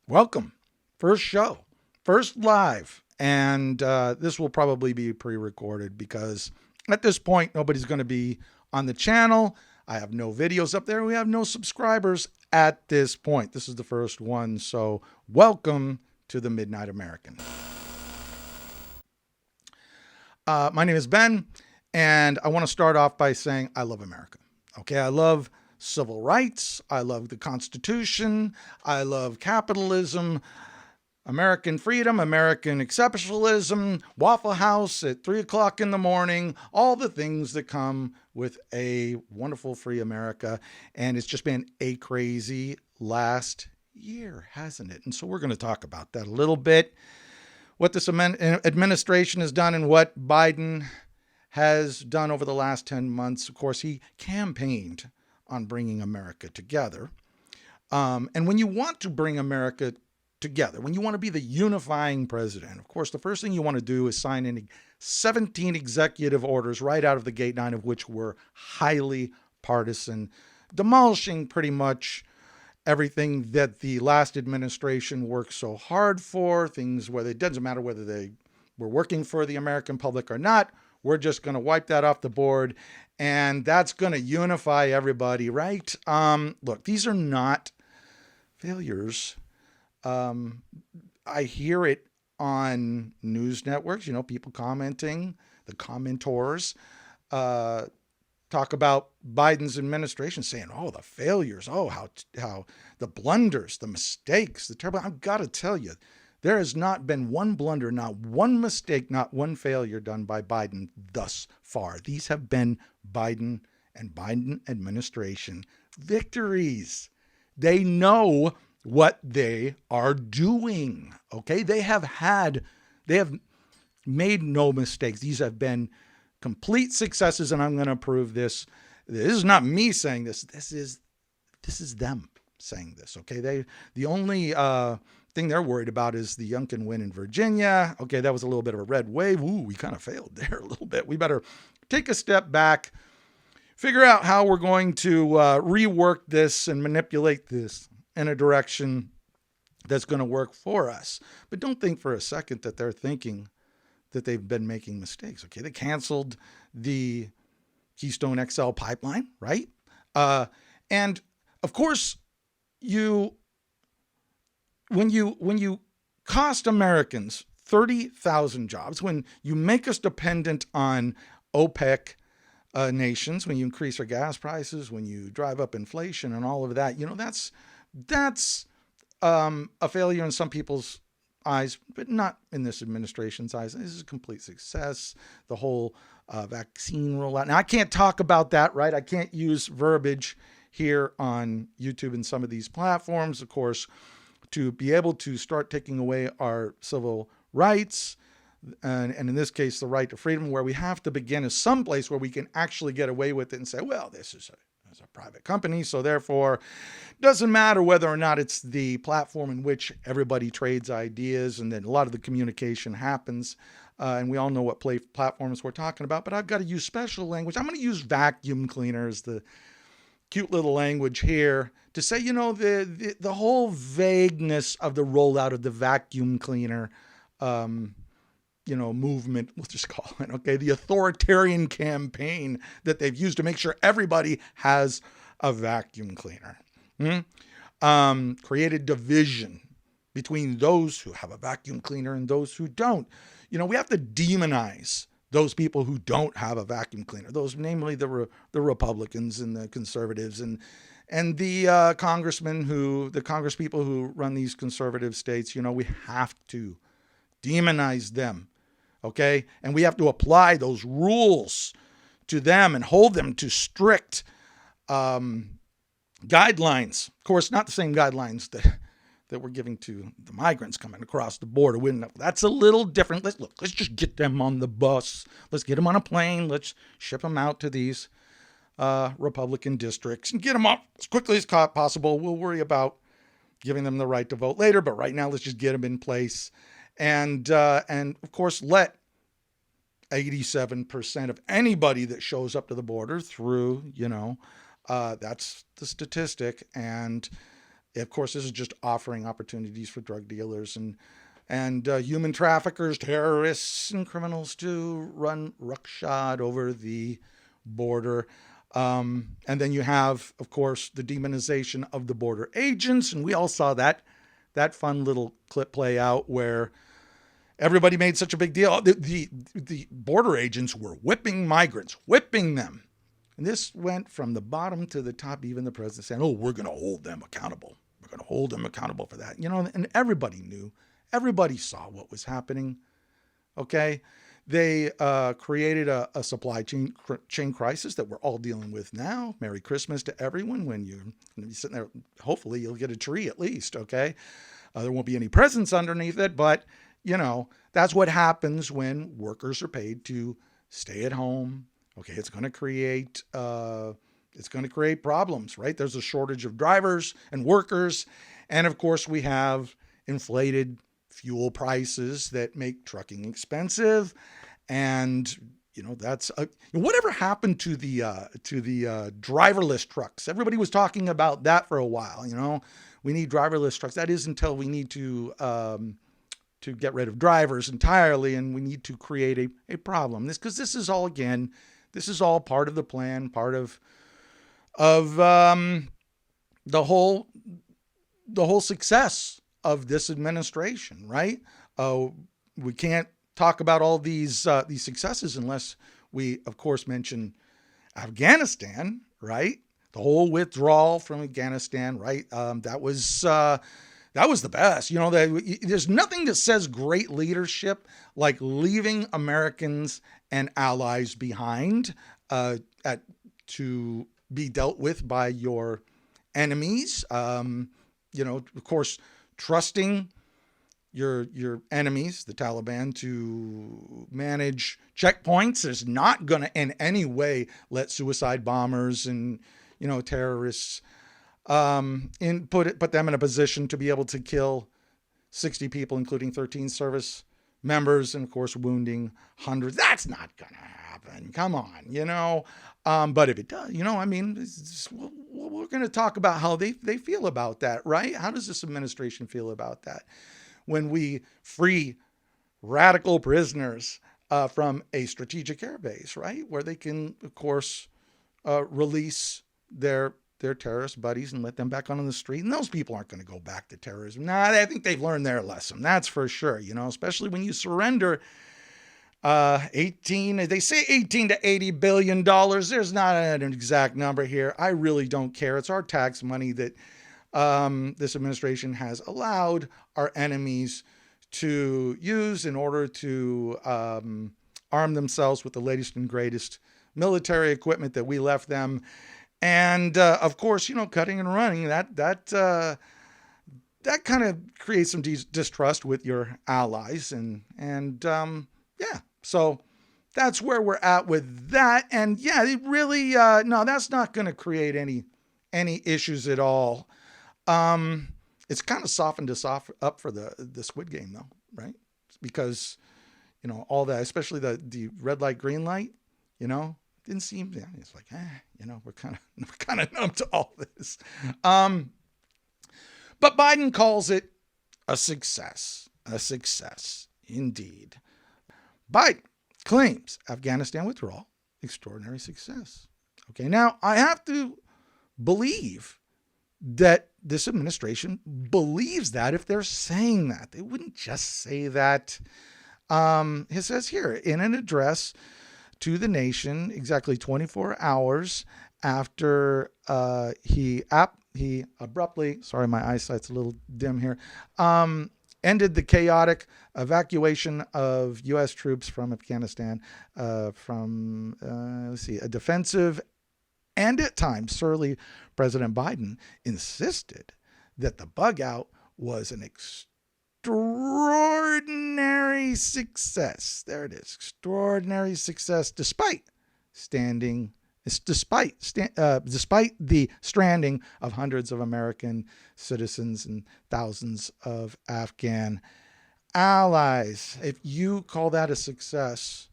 Welcome. First show, first live. And this will probably be pre recorded because at this point, nobody's going to be on the channel. I have no videos up there. We have no subscribers at this point. This is the first one. So, welcome to the Midnight American. My name is Ben, and I want to start off by saying I love America. Okay, I love civil rights. I love the Constitution. I love capitalism, American freedom, American exceptionalism, Waffle House at 3 o'clock in the morning, all the things that come with a wonderful free America. And it's just been a crazy last year, hasn't it? And so we're going to talk about that a little bit, what this administration has done and what Biden has done over the last 10 months. Of course, he campaigned on bringing America together. And when you want to bring America together, when you want to be the unifying president, of course, the first thing you want to do is sign in 17 executive orders right out of the gate, 9 of which were highly partisan, demolishing pretty much everything that the last administration worked so hard for, things where it doesn't matter whether they were working for the American public or not. We're just going to wipe that off the board, and that's going to unify everybody, right? Look, these are not failures. I hear it on news networks, people commenting, the commentors, talk about Biden's administration saying, oh, the failures, oh, how the blunders, the mistakes, the terrible. I've got to tell you, there has not been one blunder, not one mistake, not one failure done by Biden thus far. These have been Biden and Biden administration victories. They know what they are doing. Okay. They have made no mistakes. These have been complete successes. And I'm going to prove this. This is not me saying this. This is them saying this. Okay. The only, thing they're worried about is the Youngkin win in Virginia. Okay, that was a little bit of a red wave. Ooh, we kind of failed there a little bit. We better take a step back, figure out how we're going to rework this and manipulate this in a direction that's going to work for us. But don't think for a second that they're thinking that they've been making mistakes. Okay, they canceled the Keystone XL pipeline, right? And of course, when you cost Americans 30,000 jobs, when you make us dependent on OPEC nations, when you increase our gas prices, when you drive up inflation and all of that, that's a failure in some people's eyes, but not in this administration's eyes. This is a complete success. The whole vaccine rollout. Now, I can't talk about that, right? I can't use verbiage here on YouTube and some of these platforms, of course, to be able to start taking away our civil rights, and in this case, the right to freedom, where we have to begin is someplace where we can actually get away with it and say, well, this is a private company, so therefore, doesn't matter whether or not it's the platform in which everybody trades ideas, and then a lot of the communication happens, and we all know what platforms we're talking about, but I've got to use special language. I'm going to use vacuum cleaners, the cute little language here, to say, the whole vagueness of the rollout of the vacuum cleaner, movement, we'll just call it, okay? The authoritarian campaign that they've used to make sure everybody has a vacuum cleaner. Created division between those who have a vacuum cleaner and those who don't. We have to demonize those people who don't have a vacuum cleaner, those namely the Republicans and the conservatives and the congresspeople who run these conservative states. We have to demonize them, okay? And we have to apply those rules to them and hold them to strict guidelines. Of course, not the same guidelines that we're giving to the migrants coming across the border. That's a little different. Let's just get them on the bus. Let's get them on a plane. Let's ship them out to these Republican districts and get them up as quickly as possible. We'll worry about giving them the right to vote later, but right now let's just get them in place. And of course, let 87% of anybody that shows up to the border through, that's the statistic. And of course, this is just offering opportunities for drug dealers and human traffickers, terrorists, and criminals to run roughshod over the border. And then you have, of course, the demonization of the border agents, and we all saw that fun little clip play out where everybody made such a big deal. The border agents were whipping migrants, whipping them. And this went from the bottom to the top, even the president saying, oh, we're going to hold them accountable. We're going to hold them accountable for that. And everybody knew. Everybody saw what was happening. Okay? They created a supply chain crisis that we're all dealing with now. Merry Christmas to everyone. When you're going to be sitting there, hopefully you'll get a tree at least, okay? There won't be any presents underneath it, but, that's what happens when workers are paid to stay at home. Okay, it's going to create problems, right? There's a shortage of drivers and workers, and of course we have inflated fuel prices that make trucking expensive, and that's whatever happened to the driverless trucks. Everybody was talking about that for a while. We need driverless trucks. That is until we need to get rid of drivers entirely, and we need to create a problem. Because this is all part of the plan, part of the whole success of this administration, right? We can't talk about all these successes unless we, of course, mention Afghanistan, right? The whole withdrawal from Afghanistan, right? That was the best. There's nothing that says great leadership like leaving Americans and allies behind to be dealt with by your enemies. Of course, trusting your enemies, the Taliban, to manage checkpoints is not going to in any way let suicide bombers and terrorists put them in a position to be able to kill 60 people, including 13 service members, and of course wounding hundreds. That's not going to happen. Come on, but if it does, we're going to talk about how they feel about that, right? How does this administration feel about that? When we free radical prisoners from a strategic air base, right? Where they can, of course, release their terrorist buddies and let them back on the street. And those people aren't going to go back to terrorism. I think they've learned their lesson. That's for sure. Especially when you surrender 18 to $80 billion. There's not an exact number here. I really don't care. It's our tax money that this administration has allowed our enemies to use in order to arm themselves with the latest and greatest military equipment that we left them. And of course, cutting and running, that kind of creates some distrust with your allies, and so that's where we're at with that. And yeah, it really no, that's not going to create any issues at all. It's kind of softened us up for the Squid Game though, right? Because all that, especially the red light, green light, didn't seem. Yeah, it's like we're kind of numb to all this. But Biden calls it a success indeed. Biden claims Afghanistan withdrawal extraordinary success. Okay, now I have to believe that this administration believes that if they're saying that. They wouldn't just say that. It says here, in an address to the nation exactly 24 hours after he abruptly, sorry, my eyesight's a little dim here, ended the chaotic evacuation of U.S. troops from Afghanistan from a defensive and at times surly President Biden insisted that the bug out was an extraordinary success. There it is, extraordinary success, despite the stranding of hundreds of American citizens and thousands of Afghan allies. If you call that a success,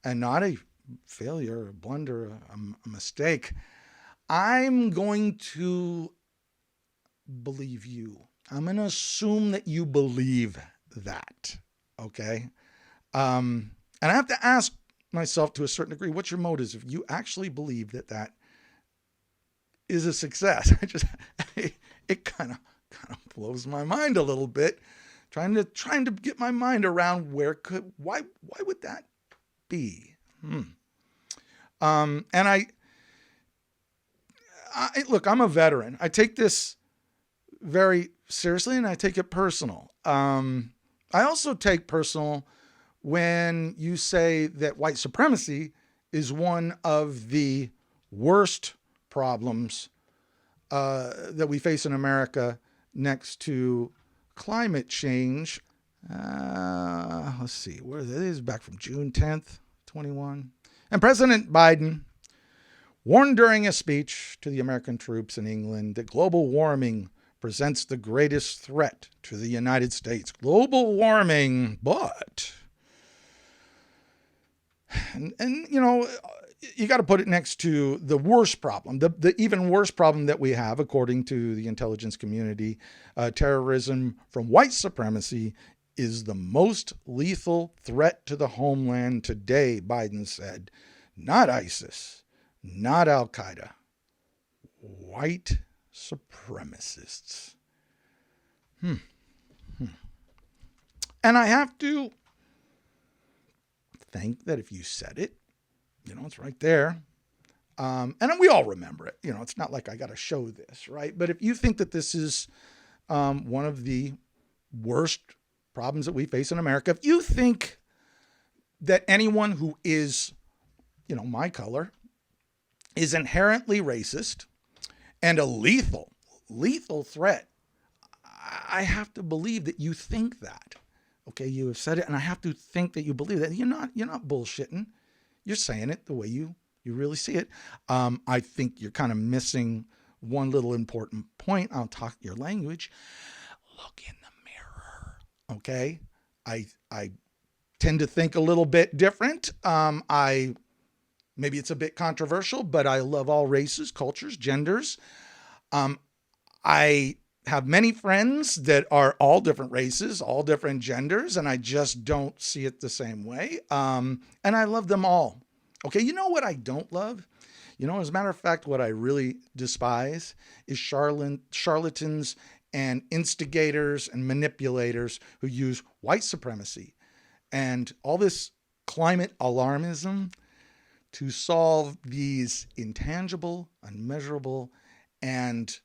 and not a failure, a blunder, a mistake, I'm going to believe you. I'm going to assume that you believe that. Okay. And I have to ask myself to a certain degree, what's your motives if you actually believe that that is a success? It kind of blows my mind a little bit, trying to get my mind around why would that be? And I look, I'm a veteran. I take this very seriously and I take it personal. I also take personal when you say that white supremacy is one of the worst problems that we face in America next to climate change. Let's see, where it is, back from June 10th, 21. And President Biden warned during a speech to the American troops in England that global warming presents the greatest threat to the United States. Global warming, but... And you know, you got to put it next to the worst problem, the even worse problem that we have, according to the intelligence community. Terrorism from white supremacy is the most lethal threat to the homeland today, Biden said. Not ISIS, not Al-Qaeda, white supremacists. And I have to think that if you said it, you know, it's right there. And we all remember it. You know, it's not like I got to show this, right? But if you think that this is one of the worst problems that we face in America, if you think that anyone who is, you know, my color is inherently racist and a lethal threat, I have to believe that you think that. Okay, you have said it, and I have to think that you believe that. You're not bullshitting. You're saying it the way you really see it. I think you're kind of missing one little important point. I'll talk your language. Look in the mirror. Okay? I tend to think a little bit different. Maybe it's a bit controversial, but I love all races, cultures, genders. I have many friends that are all different races, all different genders, and I just don't see it the same way. And I love them all. Okay, you know what I don't love? You know, as a matter of fact, what I really despise is charlatans and instigators and manipulators who use white supremacy and all this climate alarmism to solve these intangible, unmeasurable, and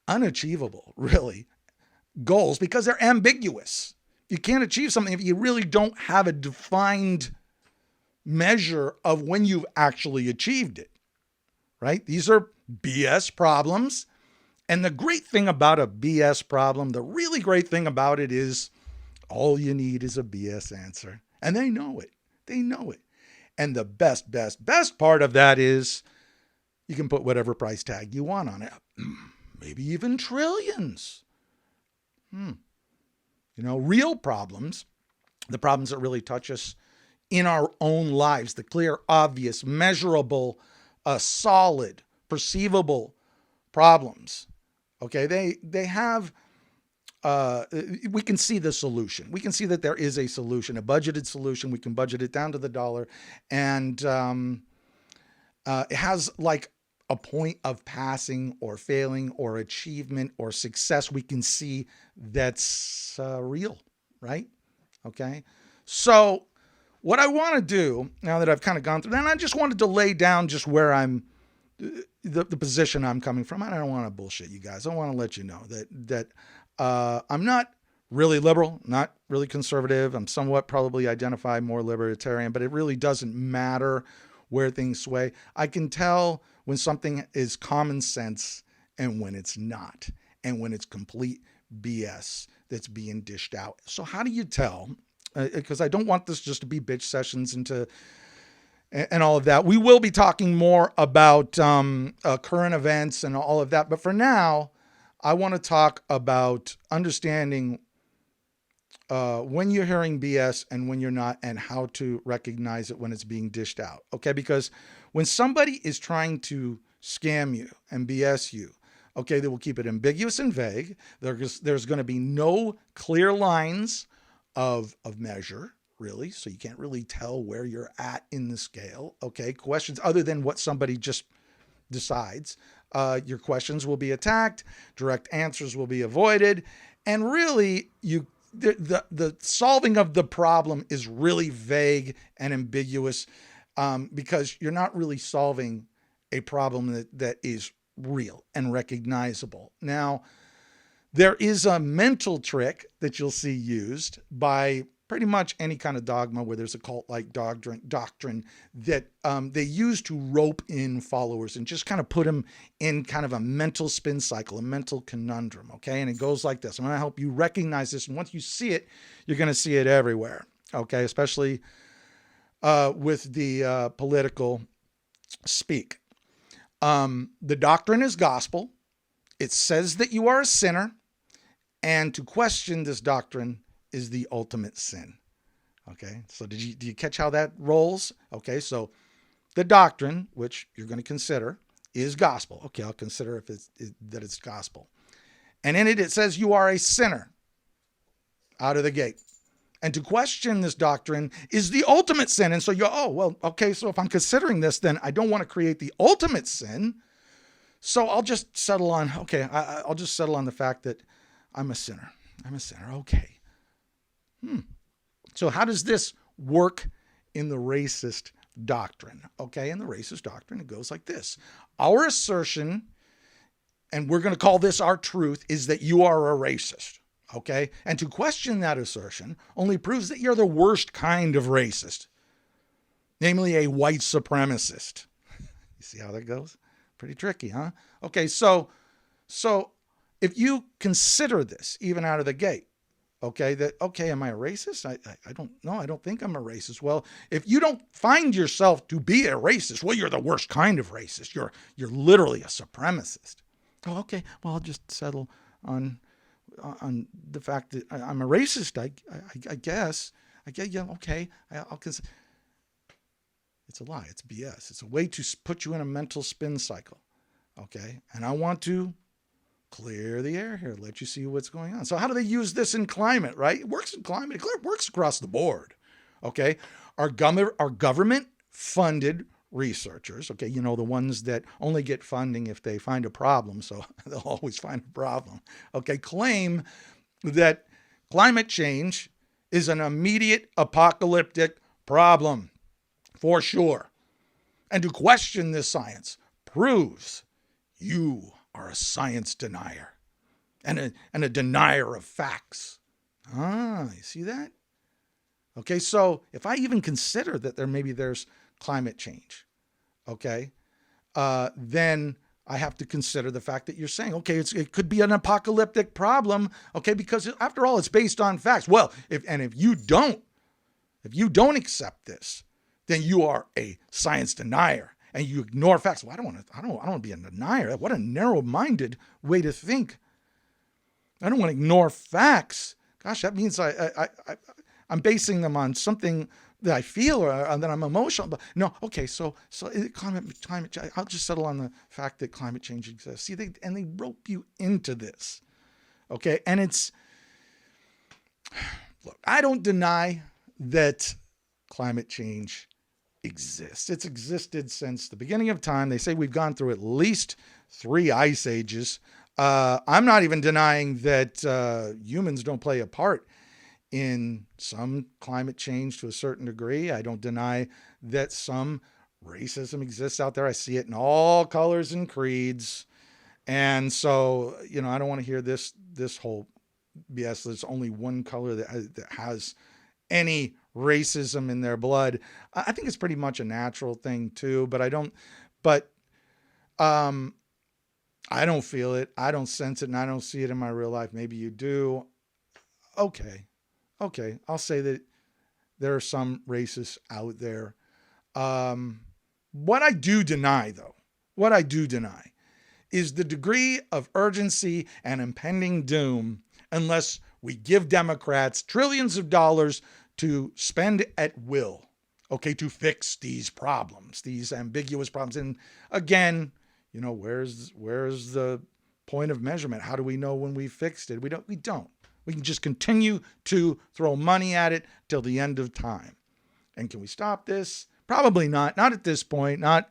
unachievable, really, goals, because they're ambiguous. You can't achieve something if you really don't have a defined measure of when you've actually achieved it, right? These are BS problems. And the great thing about a BS problem, the really great thing about it is all you need is a BS answer. And they know it. They know it. And the best part of that is you can put whatever price tag you want on it. Maybe even trillions. You know, real problems, the problems that really touch us in our own lives, the clear, obvious, measurable, solid, perceivable problems. Okay, they have, we can see the solution. We can see that there is a solution, a budgeted solution. We can budget it down to the dollar. And it has like a point of passing or failing or achievement or success we can see that's real, right? Okay. So what I want to do now that I've kind of gone through that, and I just wanted to lay down just where I'm, the position I'm coming from. I don't want to bullshit you guys. I want to let you know that I'm not really liberal, not really conservative. I'm somewhat probably identify more libertarian, but it really doesn't matter where things sway. I can tell when something is common sense and when it's not, and when it's complete BS that's being dished out. So how do you tell? Because I don't want this just to be bitch sessions and all of that. We will be talking more about current events and all of that. But for now, I want to talk about understanding when you're hearing BS and when you're not, and how to recognize it when it's being dished out. Okay, because when somebody is trying to scam you and BS you, okay, they will keep it ambiguous and vague. There's going to be no clear lines of measure, really, so you can't really tell where you're at in the scale. Okay, questions other than what somebody just decides. Your questions will be attacked, direct answers will be avoided, and really, the solving of the problem is really vague and ambiguous, because you're not really solving a problem that is real and recognizable. Now, there is a mental trick that you'll see used by pretty much any kind of dogma where there's a cult-like doctrine that they use to rope in followers and just kind of put them in kind of a mental spin cycle, a mental conundrum, okay? And it goes like this. I'm going to help you recognize this, and once you see it, you're going to see it everywhere, okay? Especially with the political speak. The doctrine is gospel. It says that you are a sinner, and to question this doctrine is the ultimate sin. Okay, so do you catch how that rolls? Okay, so the doctrine, which you're going to consider, is gospel. Okay, I'll consider that it's gospel. And in it, it says you are a sinner out of the gate. And to question this doctrine is the ultimate sin. And so okay, so if I'm considering this, then I don't want to create the ultimate sin. So I'll just settle on, I'll just settle on the fact that I'm a sinner. I'm a sinner. Okay. So how does this work in the racist doctrine? Okay, in the racist doctrine, it goes like this. Our assertion, and we're going to call this our truth, is that you are a racist. Okay, and to question that assertion only proves that you're the worst kind of racist, namely a white supremacist. You see how that goes? Pretty tricky, huh? Okay, so if you consider this even out of the gate, am I a racist? I don't know. I don't think I'm a racist. Well, if you don't find yourself to be a racist, well, you're the worst kind of racist. You're literally a supremacist. Oh, okay. Well, I'll just settle on the fact that I'm a racist. I guess. Yeah. Okay. I'll consider. It's a lie. It's BS. It's a way to put you in a mental spin cycle. Okay. And I want to clear the air here, let you see what's going on. So how do they use this in climate, right? It works in climate. It works across the board. Okay. Our government funded researchers, okay, the ones that only get funding if they find a problem, so they'll always find a problem, okay, claim that climate change is an immediate apocalyptic problem, for sure. And to question this science proves you are a science denier and a denier of facts. You see that? Okay, so if I even consider that there's climate change, okay, then I have to consider the fact that you're saying, okay, it could be an apocalyptic problem, okay, because after all, it's based on facts. Well, if you don't accept this, then you are a science denier and you ignore facts. Well, I don't want to be a denier. What a narrow-minded way to think. I don't want to ignore facts. Gosh, that means I'm basing them on something that I feel or that I'm emotional. But no, okay, so climate change, I'll just settle on the fact that climate change exists. See, they rope you into this, okay? And look, I don't deny that climate change exists. It's existed since the beginning of time. They say we've gone through at least 3 ice ages. I'm not even denying that humans don't play a part in some climate change to a certain degree. I don't deny that some racism exists out there. I see it in all colors and creeds. And so, I don't want to hear this whole BS. There's only one color that has any racism in their blood. I think it's pretty much a natural thing too, but I don't feel it. I don't sense it, and I don't see it in my real life. Maybe you do. Okay. I'll say that there are some racists out there. What I do deny is the degree of urgency and impending doom, unless We give Democrats trillions of dollars to spend at will, okay, to fix these problems, these ambiguous problems. And again, where's the point of measurement? How do we know when we fixed it? We don't. We can just continue to throw money at it till the end of time. And can we stop this? Probably not. Not at this point. Not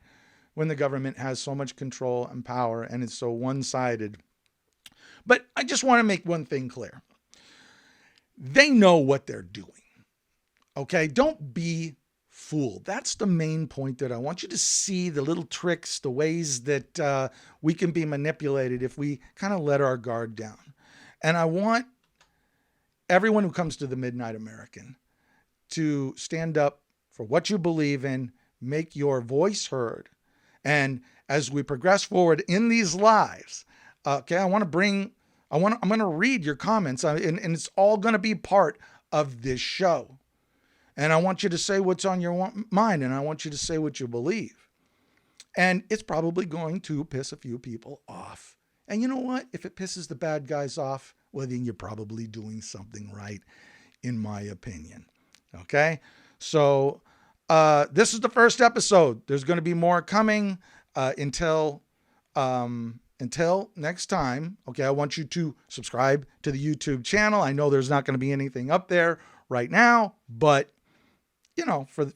when the government has so much control and power and it's so one-sided. But I just want to make one thing clear. They know what they're doing. Okay? Don't be fooled. That's the main point that I want you to see, the little tricks, the ways that we can be manipulated if we kind of let our guard down. And I want everyone who comes to the Midnight American to stand up for what you believe in, make your voice heard. And as we progress forward in these lives, okay, I'm going to read your comments, and it's all going to be part of this show. And I want you to say what's on your mind, and I want you to say what you believe. And it's probably going to piss a few people off. And you know what? If it pisses the bad guys off, well, then you're probably doing something right, in my opinion. Okay? So this is the first episode. There's going to be more coming until next time. Okay, I want you to subscribe to the YouTube channel. I know there's not going to be anything up there right now, but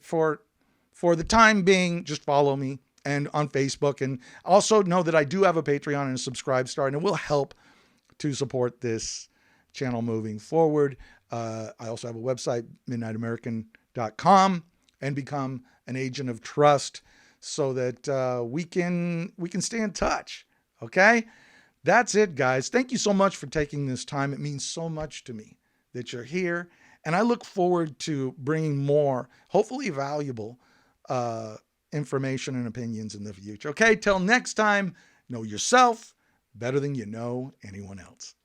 for the time being, just follow me and on Facebook, and also know that I do have a Patreon and a Subscribe Star, and it will help to support this channel moving forward. I also have a website, midnightamerican.com, and become an agent of trust so that we can stay in touch. Okay? That's it, guys. Thank you so much for taking this time. It means so much to me that you're here. And I look forward to bringing more, hopefully valuable information and opinions in the future. Okay, till next time, know yourself better than you know anyone else.